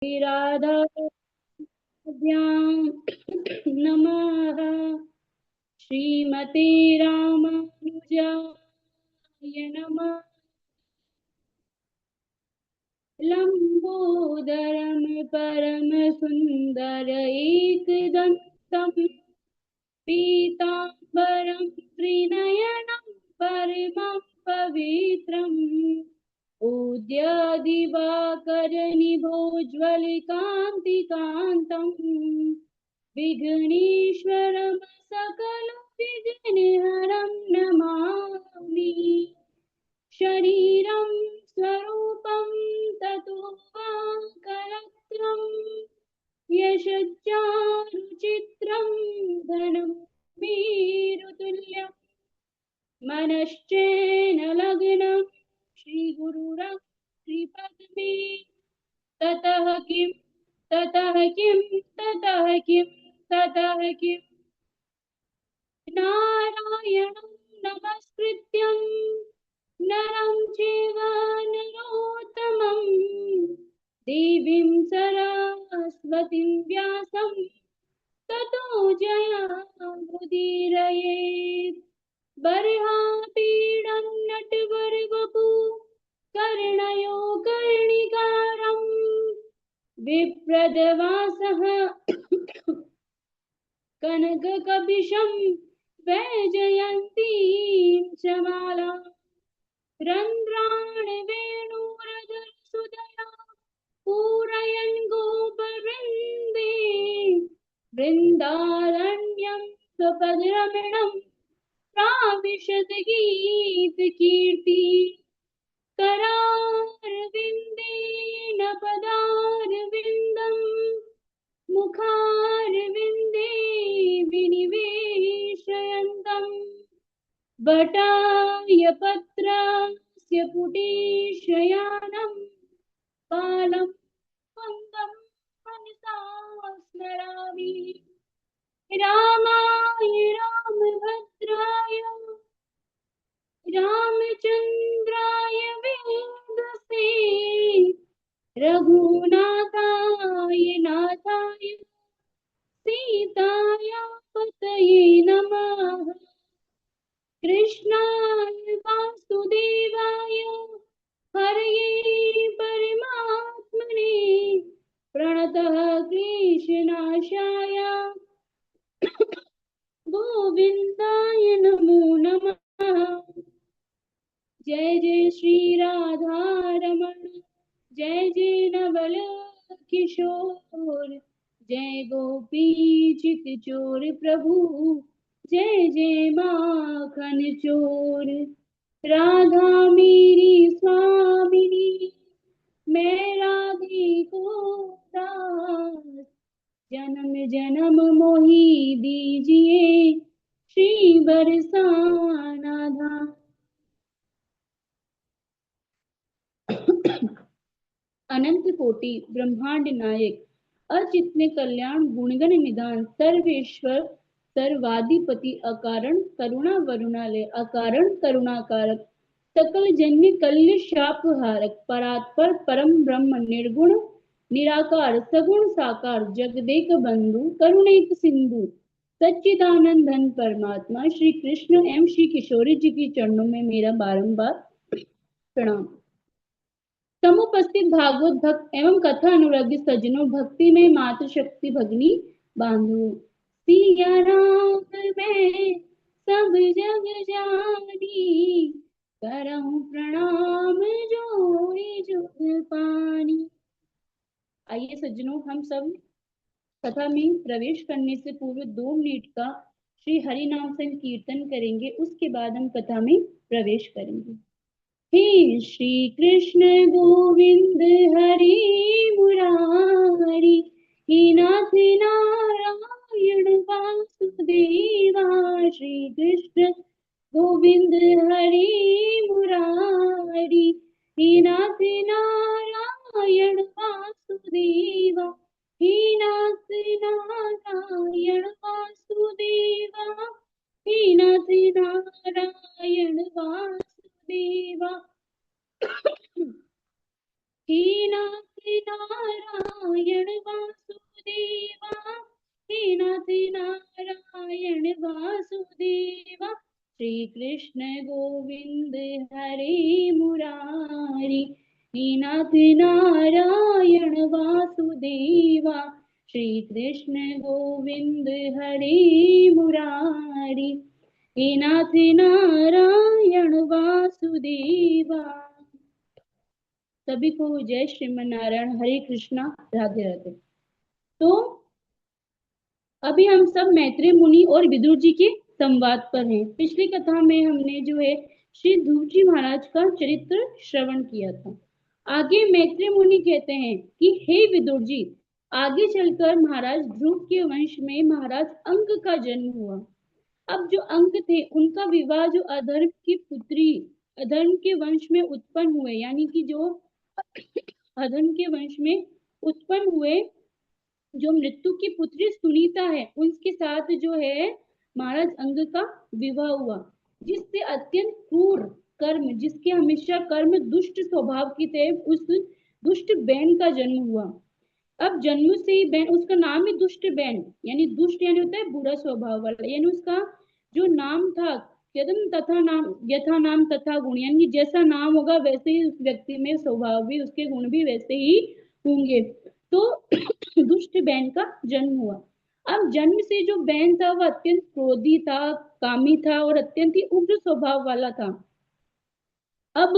राधाभ्यां नमः। श्रीमते रामानुजाय नमः। लंबोदरम परम सुंदर एकदंतम पीतांबरम त्रिनयनम परमं पवित्रम् उद्य दिवाकरनिभोज्वलकान्तिकान्तम् विघ्नेश्वरं सकलविघ्नहरं नमामि। शरीरं स्वरूपं ततो वा कलत्रं यशच्चारुचित्रं घनं मेरुतुल्यं मनश्चेन लग्नं श्रीगुरुरक्षिपद्मे ततः किं ततः किं ततः किं ततः किं नारायणं नमस्कृत्यं नरं चैव नरोत्तमं देवीं सरस्वतीं व्यासं ततो जयमुदीरयेत्। बर्हापीडं नटवरवपु कर्णयो कर्णिकारं विप्रदवासः कनककपिशं वैजयन्तीं शमालां रन्ध्राणवेणुरधरसुधया पूरयन् गोपवृन्दे वृन्दारण्यं स्वपदरमणं प्राविशद गीतकीर्ति करारविन्देन पदारविन्दम् मुखारविन्दे विनिवेशयन्तम् वटाय पत्रस्य पुटेशयानं बालं मन्दं मनसा स्मरामि। रामाय रामभद्राय रामचन्द्राय वेदसे रघुनाथाय नाथाय सीताया पतये नमः। कृष्णाय वासुदेवाय हरये परमात्मने प्रणतः क्लेशनाशाय गोविन्दाय नमो नमः। जय जय श्री राधा रमण जय जय नवल किशोर जय गोपी चित चोर प्रभु जय जय माखन चोर। राधा मेरी स्वामिनी मैं राधे को दास जन्म जन्म मोहि दीजिए श्री बरसाना धाम। अनंत कोटि ब्रह्मांड नायक अचित्य कल्याण गुणगण निधान सर्वेश्वर सर्वाधिपति अकारण करुणा वरुणालय अकारण करुणाकारक सकल जन्य कल्य शाप हारक परात्पर परम ब्रह्म निर्गुण निराकार सगुण साकार जगदेक बंधु करुणैक सिंधु सच्चिदानंद धन परमात्मा श्री कृष्ण एवं श्री किशोरी जी के चरणों में मेरा बारंबार प्रणाम। समुपस्थित भागवत भक्त एवं कथा अनुरागी सज्जनों भक्ति में मातृशक्ति भगनी बांधो सिया राम मैं सब जग जानी करहूं प्रणाम जोरी जुग पानी। आइए सज्जनों हम सब कथा में प्रवेश करने से पूर्व 2 मिनट का श्री हरि नाम संकीर्तन करेंगे, उसके बाद हम कथा में प्रवेश करेंगे। हे श्री कृष्ण गोविंद हरि मुरारी हे नाथ नारायण वासुदेवा श्री कृष्ण गोविंद हरि मुरारी हे नाथ नारायण वासुदेवा हे नाथ नारायण वासुदेवा हे नाथ नारायण वासुदेवा हे नाथ नारायण श्री कृष्ण गोविंद हरे मुरारी, हे नाथ नारायण वासुदेवा, श्री कृष्ण गोविंद हरे मुरारी, हे नाथ नारायण वासुदेवा। सभी को जय श्रीमन नारायण, हरे कृष्णा, राधे राधे। तो अभी हम सब मैत्रेय मुनि और विदुर जी के संवाद पर हैं। पिछली कथा में हमने जो है श्री ध्रुव जी महाराज का चरित्र श्रवण किया था। आगे मैत्रेय मुनि कहते हैं कि हे विदुर जी, आगे चलकर महाराज ध्रुव के वंश में महाराज अंक का जन्म हुआ। अब जो अंक थे उनका विवाह जो अधर्म की पुत्री अधर्म के वंश में उत्पन्न हुए, यानी कि जो अधर्म के वंश में उत्पन्न हुए जो मृत्यु की पुत्री सुनीता है, उसके साथ जो है महाराज अंग का विवाह हुआ, जिससे अत्यंत क्रूर कर्म, जिसके हमेशा कर्म दुष्ट स्वभाव की थे, उस दुष्ट बैन का जन्म हुआ। अब जन्म से ही बैन, उसका नाम ही दुष्ट बैन, यानी दुष्ट यानी होता है बुरा स्वभाव वाला, यानी उसका जो नाम था यदम तथा नाम यथा नाम तथा गुण, यानी जैसा नाम होगा वैसे ही उस व्यक्ति में स्वभाव भी, उसके गुण भी वैसे ही होंगे। तो दुष्ट बैन का जन्म हुआ। अब जन्म से जो बैन था वह अत्यंत क्रोधी था, कामी था और अत्यंत ही उग्र स्वभाव वाला था। अब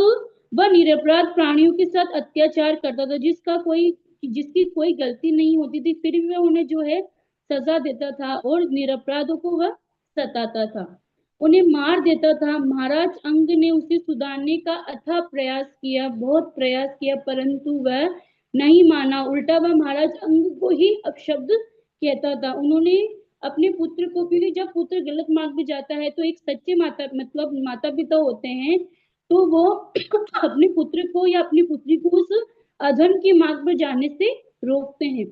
वह निरपराध प्राणियों के साथ अत्याचार करता था, जिसकी कोई गलती नहीं होती थी, फिर भी वह उन्हें जो है सजा देता था और निरपराधों को वह सताता था, उन्हें मार देता था। महाराज अंग ने उसे सुधारने का अथाह प्रयास किया, बहुत प्रयास किया, परंतु वह नहीं माना। उल्टा वह महाराज अंग को ही अपशब्द कहता था। उन्होंने अपने पुत्र को, क्योंकि जब पुत्र गलत मार्ग में जाता है तो एक सच्चे माता मतलब माता पिता होते हैं, तो वो अपने पुत्र को या अपनी पुत्री को उस अधर्म के मार्ग पर जाने से रोकते हैं,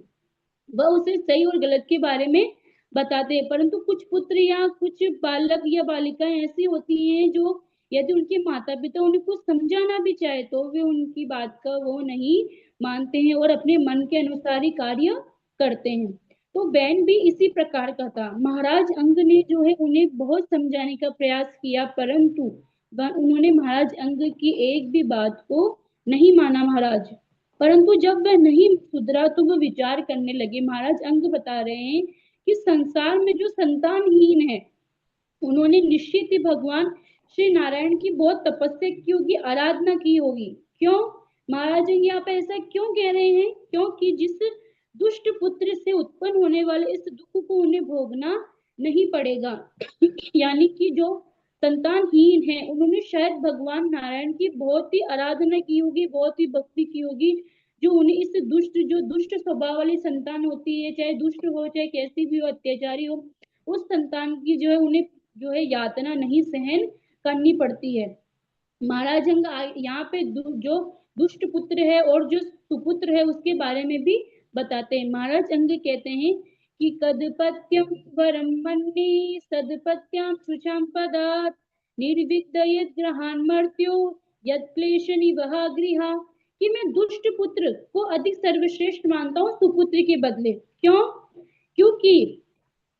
वह उसे सही और गलत के बारे में बताते हैं। परंतु कुछ पुत्र या कुछ बालक या बालिकाएं ऐसी होती हैं जो यदि उनके माता पिता उन्हें कुछ समझाना भी चाहे तो वे उनकी बात का वो नहीं मानते हैं और अपने मन के अनुसार ही कार्य करते हैं। तो बैन भी इसी प्रकार का था। महाराज अंग ने जो है उन्हें बहुत समझाने का प्रयास किया, परंतु उन्होंने महाराज अंग की एक भी बात को नहीं माना महाराज। परंतु जब वह नहीं सुधरा तो वह विचार करने लगे। महाराज अंग बता रहे हैं कि संसार में जो संतानहीन है उन्होंने निश्चित ही भगवान श्री नारायण की बहुत तपस्या की होगी, आराधना की होगी। क्यों महाराज यहाँ पे ऐसा क्यों कह रहे हैं? क्योंकि जिस दुष्ट पुत्र से उत्पन्न होने वाले इस दुख को उन्हें भोगना नहीं पड़ेगा। यानी कि जो संतानहीन है उन्होंने शायद भगवान नारायण की बहुत ही आराधना की होगी, बहुत ही भक्ति की होगी, जो उन्हें इस जो दुष्ट स्वभाव वाली संतान होती है, चाहे दुष्ट हो चाहे कैसी भी हो, अत्याचारी हो, उस संतान की जो है उन्हें जो है यातना नहीं सहन करनी पड़ती है। महाराज अंग यहाँ पे जो दुष्ट पुत्र है और जो सुपुत्र है उसके बारे में भी बताते हैं। महाराज अंग कहते हैं कि कदपत्यम वरम मन्ये सदपत्याम शुचाम पदात् निर्विद्ययत् ग्रहान मर्त्यो यत् क्लेशनि वहा गृहा, कि मैं दुष्ट पुत्र को अधिक सर्वश्रेष्ठ मानता हूँ सुपुत्र के बदले। क्यों? क्योंकि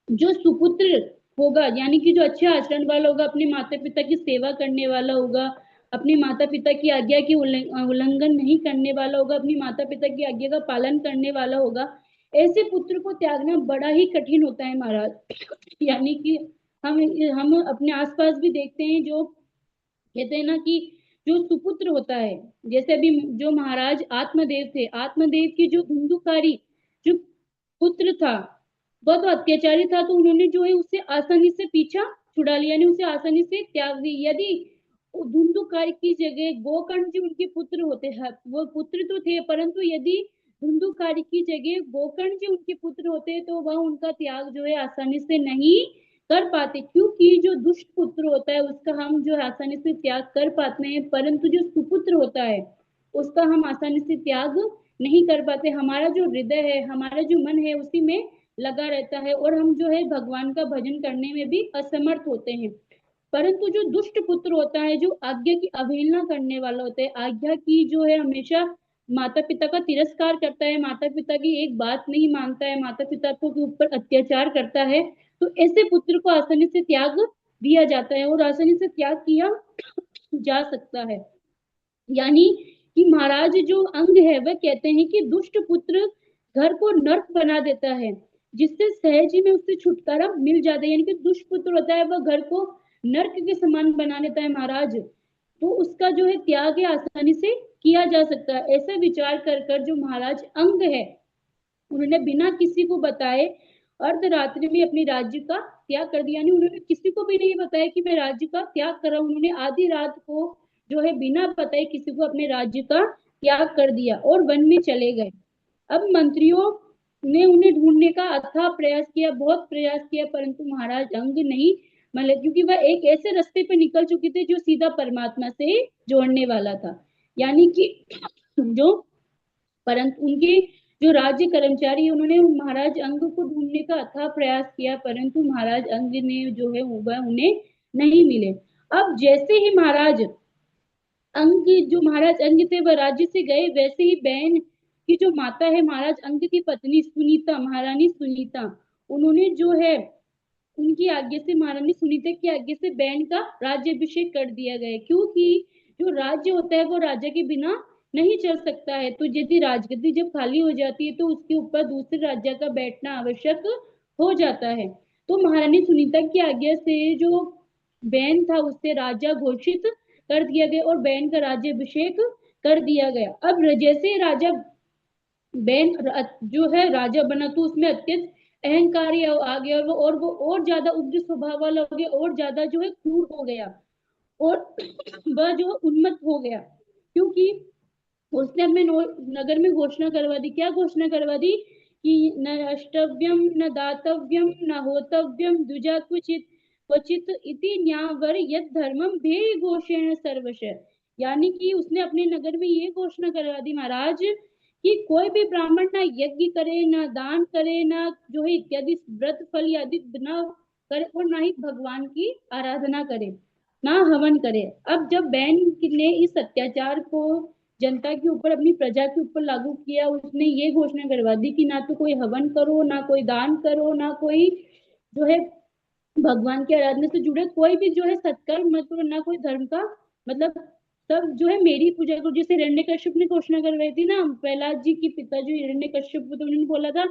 जो सुपुत्र होगा यानी कि जो अच्छे आचरण वाला होगा, अपने माता पिता की सेवा करने वाला होगा, अपने माता पिता की आज्ञा की उल्लंघन नहीं करने वाला होगा, अपनी माता पिता की आज्ञा का पालन करने वाला होगा, ऐसे पुत्र को त्यागना बड़ा ही कठिन होता है महाराज। यानी कि हम अपने आसपास भी देखते हैं, जो कहते हैं ना कि जो सुपुत्र होता है, जैसे अभी जो महाराज आत्मदेव थे, आत्मदेव की जो धुंधुकारी जो पुत्र था वह तो अत्याचारी था, तो उन्होंने जो है उससे आसानी से पीछा छुड़ा लिया, यानी उसे आसानी से त्याग दी। यदि धुंधुकारी की जगह गोकर्ण जी उनके पुत्र होते हैं, वो पुत्र तो थे, परंतु यदि धुंधुकारी की जगह गोकर्ण जी उनके पुत्र होते तो वह उनका त्याग जो है आसानी से नहीं कर पाते, क्योंकि जो दुष्ट पुत्र होता है उसका हम जो है आसानी से त्याग कर पाते हैं, परंतु जो सुपुत्र होता है उसका हम आसानी से त्याग नहीं कर पाते। हमारा जो हृदय है, हमारा जो मन है उसी में लगा रहता है और हम जो है भगवान का भजन करने में भी असमर्थ होते हैं। परंतु जो दुष्ट पुत्र होता है, जो आज्ञा की अवहेलना करने वाला होता है, आज्ञा की जो है हमेशा माता पिता का तिरस्कार करता है, माता पिता की एक बात नहीं मानता है, माता पिता को के ऊपर अत्याचार करता है, तो ऐसे पुत्र को आसानी से त्याग दिया जाता है और आसानी से त्याग किया जा सकता है। यानी कि महाराज जो अंग है वह कहते हैं कि दुष्ट पुत्र घर को नर्क बना देता है, जिससे सहज ही में उससे छुटकारा मिल जाता है। यानी कि दुष्ट पुत्र होता है वह घर को नर्क के समान बना देता है महाराज, तो उसका जो है त्याग है आसानी से किया जा सकता है। ऐसा विचार कर कर जो महाराज अंग है उन्होंने बिना किसी को बताए अर्धरात्रि में अपने राज्य का त्याग कर दिया। यानी उन्होंने किसी को भी नहीं बताया कि मैं राज्य का त्याग कर रहा हूं, उन्होंने आधी रात को जो है बिना बताए किसी को अपने राज्य का त्याग कर दिया और वन में चले गए। अब मंत्रियों ने उन्हें ढूंढने का अथाह प्रयास किया, बहुत प्रयास किया, परंतु महाराज अंग नहीं मिले, क्योंकि वह एक ऐसे रास्ते पे निकल चुके थे जो सीधा परमात्मा से जोड़ने वाला था। यानी कि जो परंतु उनके जो राज्य कर्मचारी उन्होंने महाराज अंग को ढूंढने का अथाह प्रयास किया, परंतु महाराज अंग ने जो है वह उन्हें नहीं मिले। अब जैसे ही महाराज अंग जो महाराज अंग थे वह राज्य से गए, वैसे ही बहन की जो माता है महाराज अंग की पत्नी सुनीता, महारानी सुनीता, उन्होंने जो है उनकी आज्ञा से, महारानी सुनीता की आज्ञा से बहन का राज्यभिषेक कर दिया गया, क्योंकि जो राज्य होता है वो राजा के बिना नहीं चल सकता है। तो यदि राजगद्दी जब खाली हो जाती है तो उसके ऊपर दूसरे राजा का बैठना आवश्यक हो जाता है। तो महारानी सुनीता की आज्ञा से जो बैन था उससे राजा घोषित कर दिया गया और बैन का राज्यभिषेक कर दिया गया। अब जैसे राजा बैन जो है राजा बना तो उसमें अत्यंत अहंकारी आ गया और वो और ज्यादा उग्र स्वभाव वाला हो गया और ज्यादा जो है क्रूर हो गया और वह जो उन्मत्त हो गया, क्योंकि उसने अपने नगर में घोषणा करवा दी। क्या घोषणा करवा दी? कि न अष्टव्यम न दातव्यम न होतव्यम द्विजा क्वचित क्वचित इति न्यावर यद धर्मम भे घोषेण सर्वश। यानी कि उसने अपने नगर में ये घोषणा करवा दी महाराज कि कोई भी ब्राह्मण ना यज्ञ करे, ना दान करे, ना जो है इत्यादि व्रत फल आदि न करे और ना ही भगवान की आराधना करे, ना हवन करे। अब जब बैन ने इस अत्याचार को जनता के ऊपर, अपनी प्रजा के ऊपर लागू किया, उसने ये घोषणा करवा दी कि ना तो कोई हवन करो, ना कोई दान करो, ना कोई जो है भगवान की आराधना से जुड़े कोई भी जो है सत्कर्म मत करो, ना कोई धर्म का मतलब सब जो है मेरी पूजा करो। जैसे हिरण्यकश्यप ने घोषणा करवाई थी ना, प्रहलाद जी की पिता जो हिरण्यकश्यप थे उन्होंने बोला था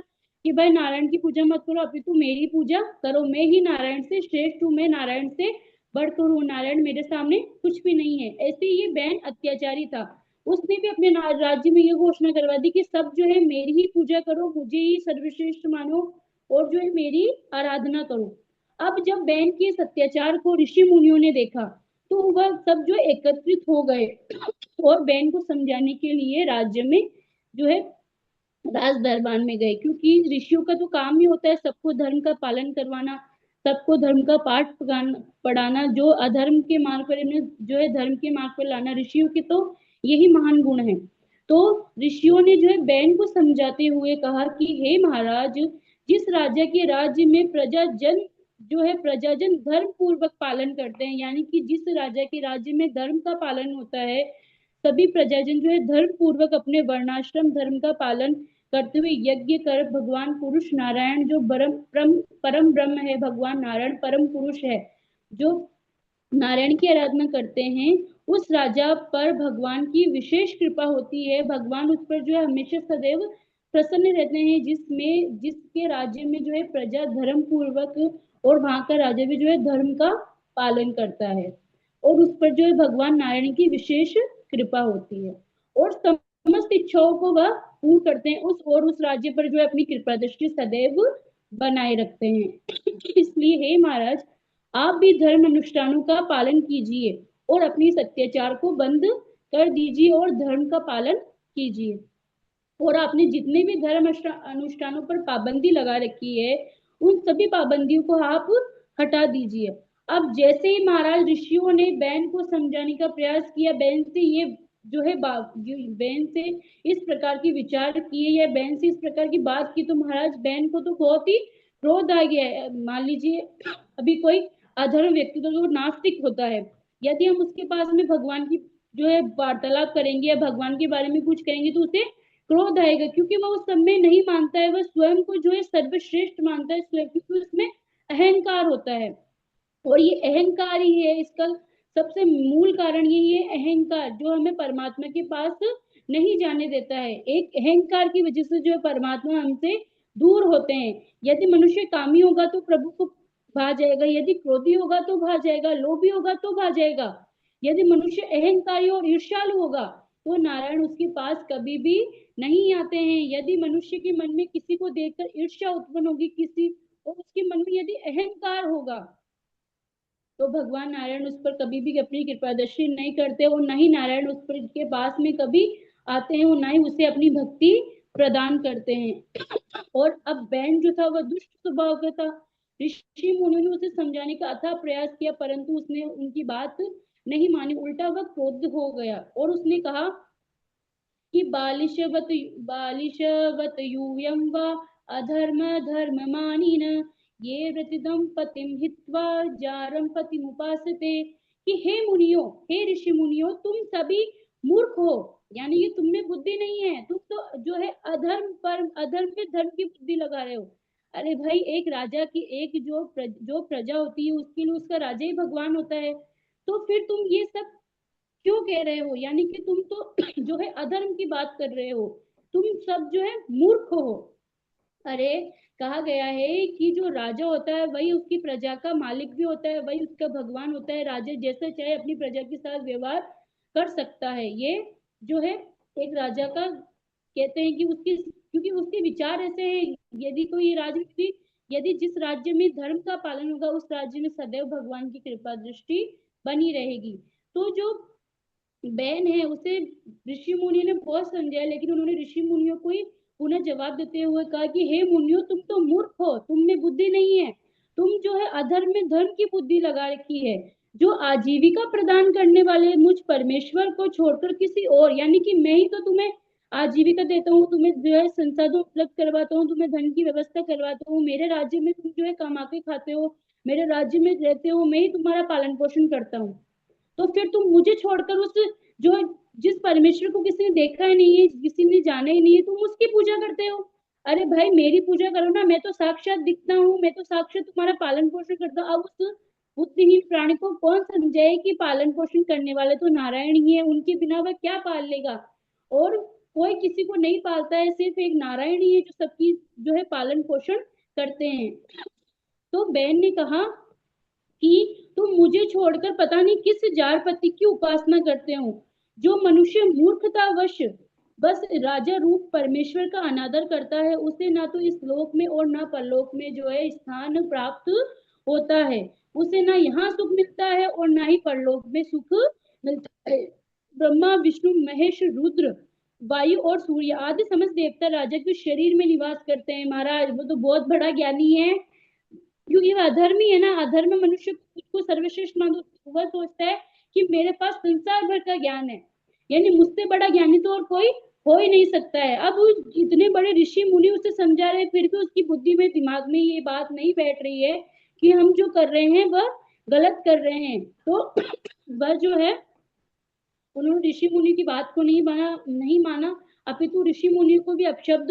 कि भाई नारायण की पूजा मत करो, अपितु मेरी पूजा करो, मैं ही नारायण से श्रेष्ठ हूँ, मैं नारायण से बढ़कर हूँ, नारायण मेरे सामने कुछ भी नहीं है। ऐसे ये बैन अत्याचारी था, उसने भी अपने राज्य में ये घोषणा करवा दी कि सब जो है मेरी ही पूजा करो, मुझे ही सर्वश्रेष्ठ मानो और जो है मेरी आराधना करो। अब जब बैन के इस अत्याचार को ऋषि मुनियों ने देखा तो वह सब जो एकत्रित हो गए और बैन को समझाने के लिए राज्य में जो है राज दरबार में गए, क्योंकि ऋषियों का तो काम ही होता है सबको धर्म का पालन करवाना, सबको धर्म का पाठ पढ़ाना, जो अधर्म के मार्ग पर जो है धर्म के मार्ग पर लाना, ऋषियों के तो यही महान गुण है। तो ऋषियों ने जो है बैन को समझाते हुए कहा कि हे महाराज, जिस राजा के राज्य में प्रजाजन जो है प्रजाजन धर्म पूर्वक पालन करते हैं, यानी कि जिस राजा के राज्य में धर्म का पालन होता है, सभी प्रजाजन जो है धर्म पूर्वक अपने वर्णाश्रम धर्म का पालन करते हुए यज्ञ कर भगवान पुरुष नारायण जो परम ब्रह्म है, भगवान नारायण परम पुरुष है, जो नारायण की आराधना करते हैं, उस राजा पर भगवान की विशेष कृपा होती है। भगवान उस पर जो है हमेशा सदैव प्रसन्न रहते हैं, जिसमें जिसके राज्य में जो है प्रजा धर्म पूर्वक और वहां का राजा भी जो है धर्म का पालन करता है और उस पर जो है भगवान नारायण की विशेष कृपा होती है और समस्त इच्छाओं को वह पूर्ण करते हैं उस और उस राज्य पर जो है अपनी कृपा दृष्टि सदैव बनाए रखते हैं। इसलिए हे महाराज, आप भी धर्म अनुष्ठानों का पालन कीजिए और अपनी इस अत्याचार को बंद कर दीजिए और धर्म का पालन कीजिए और आपने जितने भी धर्म अनुष्ठानों पर पाबंदी लगा रखी है उन सभी पाबंदियों को आप हटा दीजिए। अब जैसे ही महाराज ऋषियों ने बैन को समझाने का प्रयास किया, बैन से ये जो है बैन से इस प्रकार की विचार किए या बैन से इस प्रकार की बात की, तो महाराज बैन को तो बहुत ही क्रोध आ गया है। मान लीजिए अभी कोई अधर्म व्यक्ति तो जो नास्तिक होता है, यदि हम उसके पास में भगवान की जो है वार्तालाप करेंगे या भगवान के बारे में कुछ कहेंगे तो उसे क्रोध आएगा, क्योंकि वह उस सब में नहीं मानता है, वह स्वयं को जो है सर्वश्रेष्ठ मानता है, स्वयं क्योंकि उसमें अहंकार होता है। और ये अहंकार ही है इसका सबसे मूल कारण, यही है अहंकार, जो हमें परमात्मा के पास नहीं जाने देता है। एक अहंकार की वजह से जो है परमात्मा हमसे दूर होते हैं। यदि मनुष्य कामी होगा तो प्रभु को भा जाएगा, यदि क्रोधी होगा तो भा जाएगा, लोभी होगा तो भा जाएगा। यदि मनुष्य अहंकारी और ईर्ष्यालु होगा तो नारायण उसके पास कभी भी नहीं आते हैं। यदि मनुष्य के मन में किसी को देखकर ईर्ष्या उत्पन्न होगी, किसी और उसके मन में यदि अहंकार होगा, तो भगवान नारायण उस पर कभी भी अपनी कृपा दृष्टि नहीं करते और न ही नारायण उस पर के पास में कभी आते हैं और ना ही उसे अपनी भक्ति प्रदान करते हैं। और अब बैन जो था वह दुष्ट स्वभाव का था। ऋषि मुनियों ने उसे समझाने का अथाह प्रयास किया, परंतु उसने उनकी बात नहीं मानी। उल्टा वह क्रोध हो गया और उसने कहा कि बालिशवत यूयं वा अधर्म धर्म मानिन ये व्रतिदम पतिम हित्वा जारम पतिमुपासते। कि हे मुनियो, हे ऋषि मुनियो, तुम सभी मूर्ख हो, यानी कि तुम में बुद्धि नहीं है, तुम तो जो है अधर्म पर अधर्म पे धर्म की बुद्धि लगा रहे हो। अरे भाई, एक राजा की एक जो प्रजा होती है उसके लिए उसका राजा ही भगवान होता है, तो फिर तुम ये सब क्यों कह रहे हो? यानी कि तुम तो जो है अधर्म की बात कर रहे हो, तुम सब जो है मूर्ख हो। अरे, कहा गया है कि जो राजा होता है वही उसकी प्रजा का मालिक भी होता है, वही उसका भगवान होता है। राजा जैसे चाहे अपनी प्रजा के साथ व्यवहार कर सकता है। ये जो है एक राजा का कहते हैं कि उसकी, क्योंकि उसके विचार ऐसे हैं। यदि कोई राजनीति, यदि जिस राज्य में धर्म का पालन होगा उस राज्य में सदैव भगवान की कृपा दृष्टि बनी रहेगी। तो जो बहन है उसे ऋषि मुनि ने बहुत समझाया, लेकिन उन्होंने ऋषि मुनियों को ही पुनः जवाब देते हुए कहा कि हे मुनियो, तुम तो मूर्ख हो, तुम में बुद्धि नहीं है, तुम जो है अधर्म में धर्म की बुद्धि लगा रखी है। जो आजीविका प्रदान करने वाले मुझ परमेश्वर को छोड़कर किसी और, यानी कि मैं ही तो तुम्हें आजीविका देता हूँ, तुम्हें जो है संसाधन उपलब्ध करवाता हूँ, तुम्हें धन की व्यवस्था करवाता हूँ, मेरे राज्य में तुम जो है कमा के खाते हो, मेरे राज्य में रहते हो, मैं ही तुम्हारा पालन पोषण करता हूँ। तो फिर तुम मुझे छोड़कर उस जो जिस परमेश्वर को किसी ने देखा ही नहीं है, किसी ने जाना ही नहीं है, तुम उसकी पूजा करते हो। अरे भाई, मेरी पूजा करो ना, मैं तो साक्षात दिखता हूँ, मैं तो साक्षात तुम्हारा पालन पोषण करता हूँ। अब उस बुद्धिहीन प्राणी को कौन समझाए कि पालन पोषण करने वाले तो नारायण ही है, उनके बिना वह क्या पाल लेगा। और कोई किसी को नहीं पालता है, सिर्फ एक नारायण ही है जो सबकी जो है पालन पोषण करते हैं। तो बहन ने कहा कि तुम मुझे छोड़कर पता नहीं किस जारपति की उपासना करते हो। जो मनुष्य मूर्खतावश बस राजा रूप परमेश्वर का अनादर करता है, उसे ना तो इस लोक में और ना परलोक में जो है स्थान प्राप्त होता है। उसे ना यहाँ सुख मिलता है और ना ही परलोक में सुख मिलता है। ब्रह्मा विष्णु महेश रुद्र वायु और सूर्य आदि समस्त देवता राजा के शरीर में निवास करते हैं। महाराज, वो तो बहुत बड़ा ज्ञानी है, क्योंकि वह अधर्मी है ना। अधर्म मनुष्य खुद को सर्वश्रेष्ठ मान, वह सोचता है कि मेरे पास संसार भर का ज्ञान है, यानी मुझसे बड़ा ज्ञानी तो और कोई हो ही नहीं सकता है। अब इतने बड़े ऋषि मुनि उसे समझा रहे, फिर भी उसकी बुद्धि में दिमाग में ये बात नहीं बैठ रही है कि हम जो कर रहे हैं वह गलत कर रहे हैं। तो वह जो है उन्होंने ऋषि मुनि की बात को नहीं माना, अपितु ऋषि मुनि को भी अपशब्द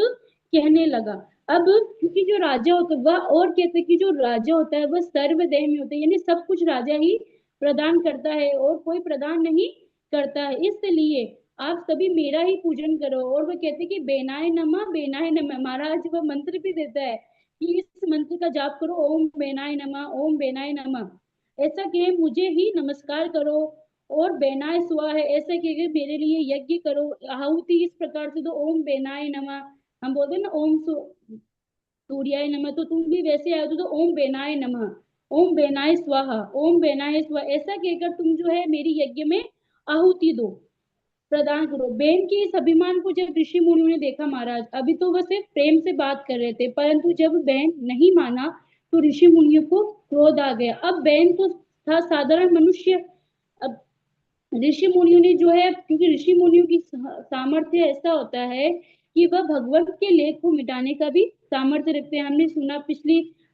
कहने लगा। अब क्योंकि जो राजा होता है वह, और कहते कि जो राजा होता है वह सर्वदेह में होता है, यानी सब कुछ राजा ही प्रदान करता है और कोई प्रदान नहीं करता है। इसलिए आप सभी मेरा ही पूजन करो। और वह कहते कि बेनाय नमा बेनाय नमा, महाराज वह मंत्र भी देता है कि इस मंत्र का जाप करो, ओम बेनाय नमा ओम बेनाय नमा, ऐसा कहे मुझे ही नमस्कार करो। और बेनाय सुआ है, ऐसे कि मेरे लिए यज्ञ करो, आहुति इस प्रकार से दो, ओम बेनाय नमः। हम बोलते हैं ना ओम सूर्याय नमः, तो तुम भी वैसे आए तो ओम बेनाय नमः, ओम बेनाय स्वाहा, ओम बेनाय स्वाहा, ऐसा कहकर तुम जो है मेरी यज्ञ में आहुति दो, प्रदान करो। बेन के इस अभिमान को जब ऋषि मुनियों ने देखा, महाराज अभी तो वह सिर्फ प्रेम से बात कर रहे थे, परंतु जब बैन नहीं माना तो ऋषि मुनियों को क्रोध आ गया। अब बैन तो था साधारण मनुष्य। अब ऋषि मुनियों ने जो है, क्योंकि ऋषि मुनियों की सामर्थ्य ऐसा होता है कि वह भगवत के लेख को मिटाने का भी सामर्थ्य रखते हैं। हमने सुना,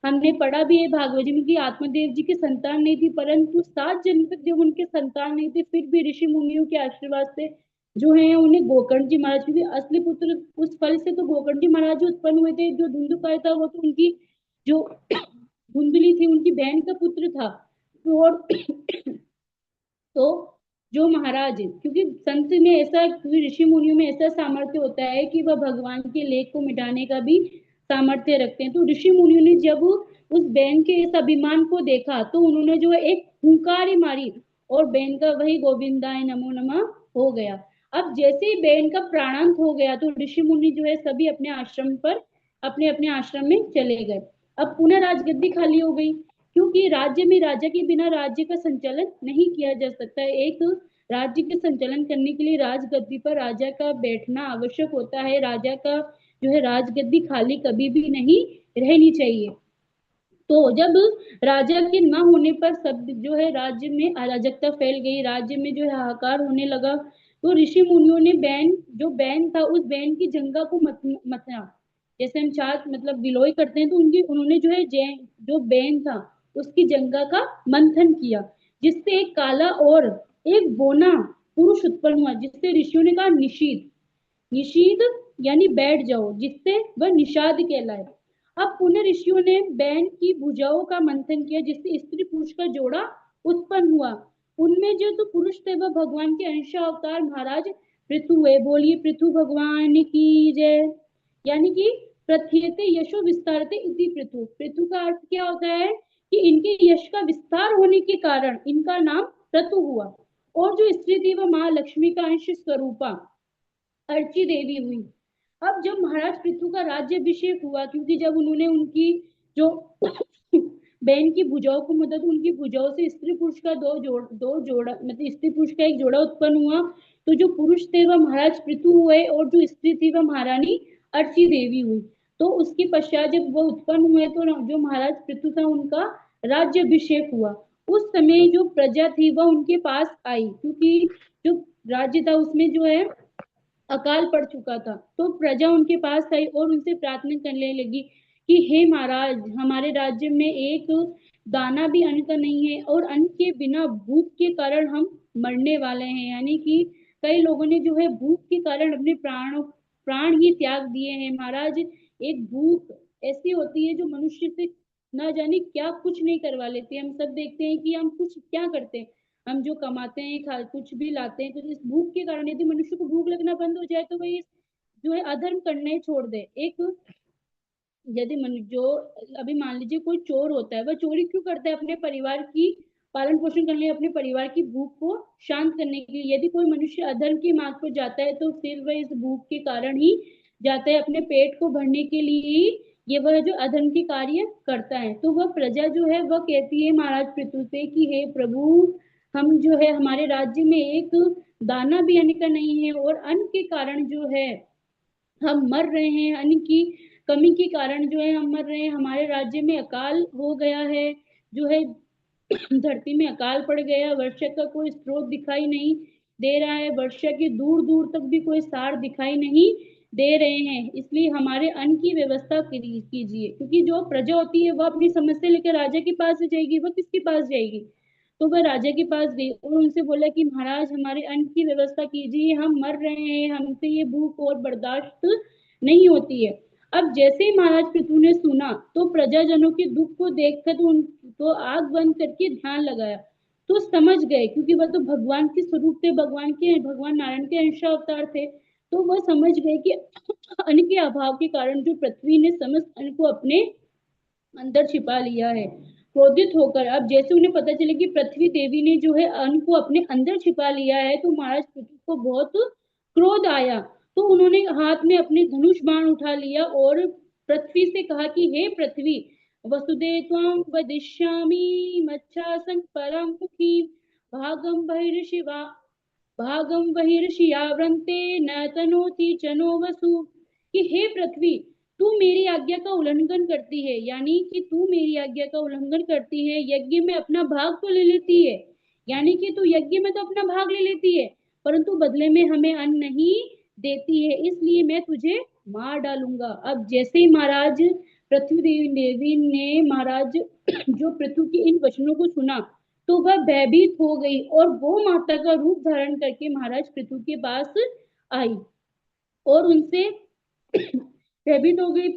हमने पढ़ा भी है भागवत जी में कि आत्मदेव जी की संतान नहीं थी, परंतु 7 जन्म तक जब उनके संतान नहीं थे फिर भी ऋषि मुनियों के आशीर्वाद से जो है उन्हें गोकर्ण जी महाराज, क्योंकि असली पुत्र उस फल से तो गोकर्ण जी महाराज उत्पन्न हुए थे। जो धुंधुकार था वो तो उनकी जो धुंधली थी उनकी बहन का पुत्र था। और तो जो महाराज, क्योंकि संत में ऐसा, क्योंकि ऋषि मुनियों में ऐसा सामर्थ्य होता है कि वह भगवान के लेख को मिटाने का भी सामर्थ्य रखते हैं। तो ऋषि मुनियों ने जब उस बैन के इस अभिमान को देखा तो उन्होंने जो है एक हुंकार ही मारी और बैन का वही गोविंदाय नमो नमः हो गया। अब जैसे ही बैन का प्राणांत हो गया तो ऋषि मुनि जो है सभी अपने आश्रम पर, अपने अपने आश्रम में चले गए। अब पुनः राजगद्दी खाली हो गई, क्योंकि राज्य में राजा के बिना राज्य का संचालन नहीं किया जा सकता है। एक राज्य के संचालन करने के लिए राजगद्दी पर राजा का बैठना आवश्यक होता है। राजा का जो है राजगद्दी खाली कभी भी नहीं रहनी चाहिए। तो जब राजा के न होने पर सब जो है राज्य में अराजकता फैल गई, राज्य में जो है हाहाकार होने लगा। तो ऋषि मुनियों ने बैन, जो बैन था उस बैन की जंगा को मतना, जैसे हम छाछ मतलब गिलोय करते हैं, तो उनकी उन्होंने जो है जो बैन था उसकी जंगा का मंथन किया, जिससे एक काला और एक बोना पुरुष उत्पन्न हुआ, जिससे ऋषियों ने कहा निषीद, निषीद यानी बैठ जाओ, जिससे वह निषाद कहलाए। अब पुनः ऋषियों ने बैन की भुजाओं का मंथन किया, जिससे स्त्री पुरुष का जोड़ा उत्पन्न हुआ। उनमें जो तो पुरुष थे वह भगवान के अंश अवतार महाराज पृथु हुए। बोलिए पृथु भगवान की जय। यानी कि प्रथ्यते यशो विस्तारते इति पृथु। पृथु का अर्थ क्या होता है कि इनके यश का विस्तार होने के कारण इनका नाम पृथु हुआ। और जो स्त्री थी वह महालक्ष्मी का अंश स्वरूपा अर्ची देवी हुई। अब जब महाराज पृथु का राज्यभिषेक हुआ, क्योंकि जब उन्होंने उनकी जो बहन की भुजाओं को मदद, उनकी भुजाओं से स्त्री पुरुष का दो जोड़ा मतलब स्त्री पुरुष का एक जोड़ा उत्पन्न हुआ, तो जो पुरुष थे वह महाराज पृथु हुए और जो स्त्री थी वह महारानी अर्ची देवी हुई। तो उसके पश्चात जब वह उत्पन्न हुए तो जो महाराज पृथु था उनका राज्यभिषेक हुआ। उस समय जो प्रजा थी वह उनके पास आई, क्योंकि जो राज्य था उसमें जो है अकाल पड़ चुका था। तो प्रजा उनके पास आई और उनसे प्रार्थना करने लगी कि हे महाराज, हमारे राज्य में एक दाना भी अन्न का नहीं है और अन्न के बिना भूख के कारण हम मरने वाले हैं। यानी कि कई लोगों ने जो है भूख के कारण अपने प्राण ही त्याग दिए हैं। महाराज, एक भूख ऐसी होती है जो मनुष्य से ना जाने क्या कुछ नहीं करवा लेती है। हम सब देखते हैं कि हम कुछ क्या करते हैं, हम जो कमाते हैं कुछ भी लाते हैं, तो इस भूख के कारण यदि मनुष्य को भूख लगना बंद हो जाए तो वही जो है अधर्म करना ही छोड़ दे। एक यदि मनुष्य जो, अभी मान लीजिए कोई चोर होता है, वह चोरी क्यों करता है? अपने परिवार की पालन पोषण करने, अपने परिवार की भूख को शांत करने के लिए। यदि कोई मनुष्य अधर्म के मार्ग पर जाता है तो फिर वह इस भूख के कारण ही जाता है, अपने पेट को भरने के लिए ही ये वह जो अधर्म के कार्य करता है। तो वह प्रजा जो है वह कहती है महाराज पृथु से कि हे प्रभु, हम जो है हमारे राज्य में एक दाना भी अन्न का नहीं है और अन्न के कारण जो है हम मर रहे हैं, अन्न की कमी के कारण जो है हम मर रहे हैं। हमारे राज्य में अकाल हो गया है, जो है धरती में अकाल पड़ गया, वर्षा का कोई स्रोत दिखाई नहीं दे रहा है, वर्षा के दूर दूर तक भी कोई सार दिखाई नहीं दे रहे हैं, इसलिए हमारे अन्न की व्यवस्था कीजिए। क्योंकि जो प्रजा होती है वह अपनी समस्या लेकर राजा के पास जाएगी, वह किसके पास जाएगी? तो वह राजा के पास गई और उनसे बोला कि महाराज, हमारे अन्न की व्यवस्था कीजिए, हम मर रहे हैं, हमसे ये भूख और बर्दाश्त नहीं होती है। अब जैसे ही महाराज पृथु ने सुना तो प्रजाजनों के दुख को देखकर तो आग बंद करके ध्यान लगाया, तो समझ गए, क्योंकि वह तो भगवान के स्वरूप थे, भगवान नारायण के अंश अवतार थे। तो वह समझ गए कि अन्न के अभाव के कारण जो पृथ्वी ने समस्त अन्न को अपने अंदर छिपा लिया है। क्रोधित होकर, अब जैसे उन्हें पता चले कि पृथ्वी देवी ने जो है अन्न को अपने अंदर छिपा लिया है, तो महाराज पृथ्वी को बहुत क्रोध आया। तो उन्होंने हाथ में अपने धनुष बाण उठा लिया और पृथ्वी से कहा कि हे पृथ्वी, वसुदे त्वां वदिष्यामि मच्छासं परम मुखी भागम बहिर्शिवा भागम बहिर्षियावृंते न तनोति चनो वसु। कि हे पृथ्वी, तू मेरी आज्ञा का उल्लंघन करती है, यानी कि तू मेरी आज्ञा का उल्लंघन करती है, यज्ञ में अपना भाग तो ले लेती है, यानी कि तू यज्ञ में तो अपना भाग ले लेती है, परंतु बदले में हमें अन्न नहीं देती है, इसलिए मैं तुझे मार डालूंगा। अब जैसे ही महाराज पृथ्वी देवी ने महाराज जो पृथ्वी के इन वचनों को सुना तो वह भयभीत हो गई और वो माता का रूप धारण करके महाराज पृथु के पास आई और उनसे भयभीत हो गई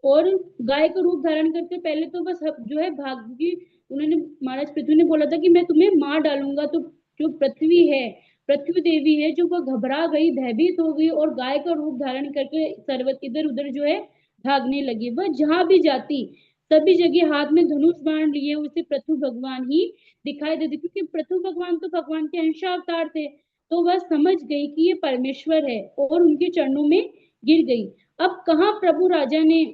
और गाय का रूप धारण करके पहले तो बस जो है भागी, उन्होंने, महाराज पृथ्वी ने बोला था कि मैं तुम्हें मार डालूंगा। तो जो पृथ्वी है, पृथ्वी देवी है, जो वो घबरा गई, भयभीत हो गई और गाय का रूप धारण करके सर्वत इधर उधर जो है भागने लगी। वह जहां भी जाती सभी जगह हाथ में धनुष बाण लिए उसे पृथ्वी भगवान ही दिखाई देते, क्योंकि पृथ्वी भगवान तो भगवान के अंशावतार थे। तो वह समझ गई कि ये परमेश्वर है और उनके चरणों में गिर गई। अब कहाँ प्रभु राजा ने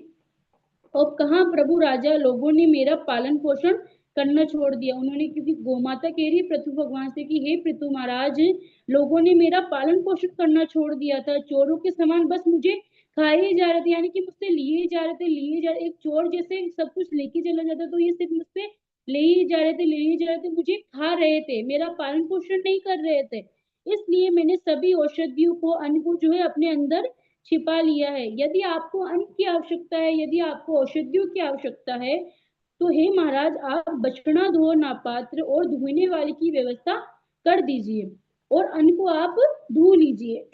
और कहाँ प्रभु राजा लोगों ने मेरा पालन पोषण करना छोड़ दिया। उन्होंने, क्योंकि गोमाता कह रही पृथ्वी भगवान से कि हे पृथ्वी महाराज, लोगों ने मेरा पालन पोषण करना छोड़ दिया था, चोरों के समान बस मुझे खाए ही जा रहे थे, यानी कि मुझसे लिए जा रहे थे, लिए जा रहे, एक चोर जैसे सब कुछ लेके चला जाता, तो ये सिर्फ मुझसे ले ही जा रहे थे, ले ही जा रहे थे, मुझे खा रहे थे, मेरा पालन पोषण नहीं कर रहे थे। इसलिए मैंने सभी औषधियों को, अन्न को जो है अपने अंदर छिपा लिया है। यदि आपको अन्न की आवश्यकता है, यदि आपको औषधियों की आवश्यकता है, तो हे महाराज, आप बछड़ा धो नापात्र और धोने वाले की व्यवस्था कर दीजिए और अन्न को आप धो लीजिए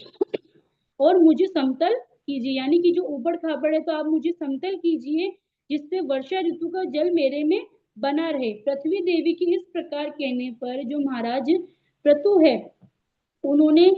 और मुझे समतल कीजिए, यानी कि जो ऊबड़ खाबड़ है तो आप मुझे समतल कीजिए, जिससे वर्षा ऋतु का जल मेरे में बना रहे। पृथ्वी देवी की इस प्रकार कहने पर जो महाराज क्रतु है, उन्होंने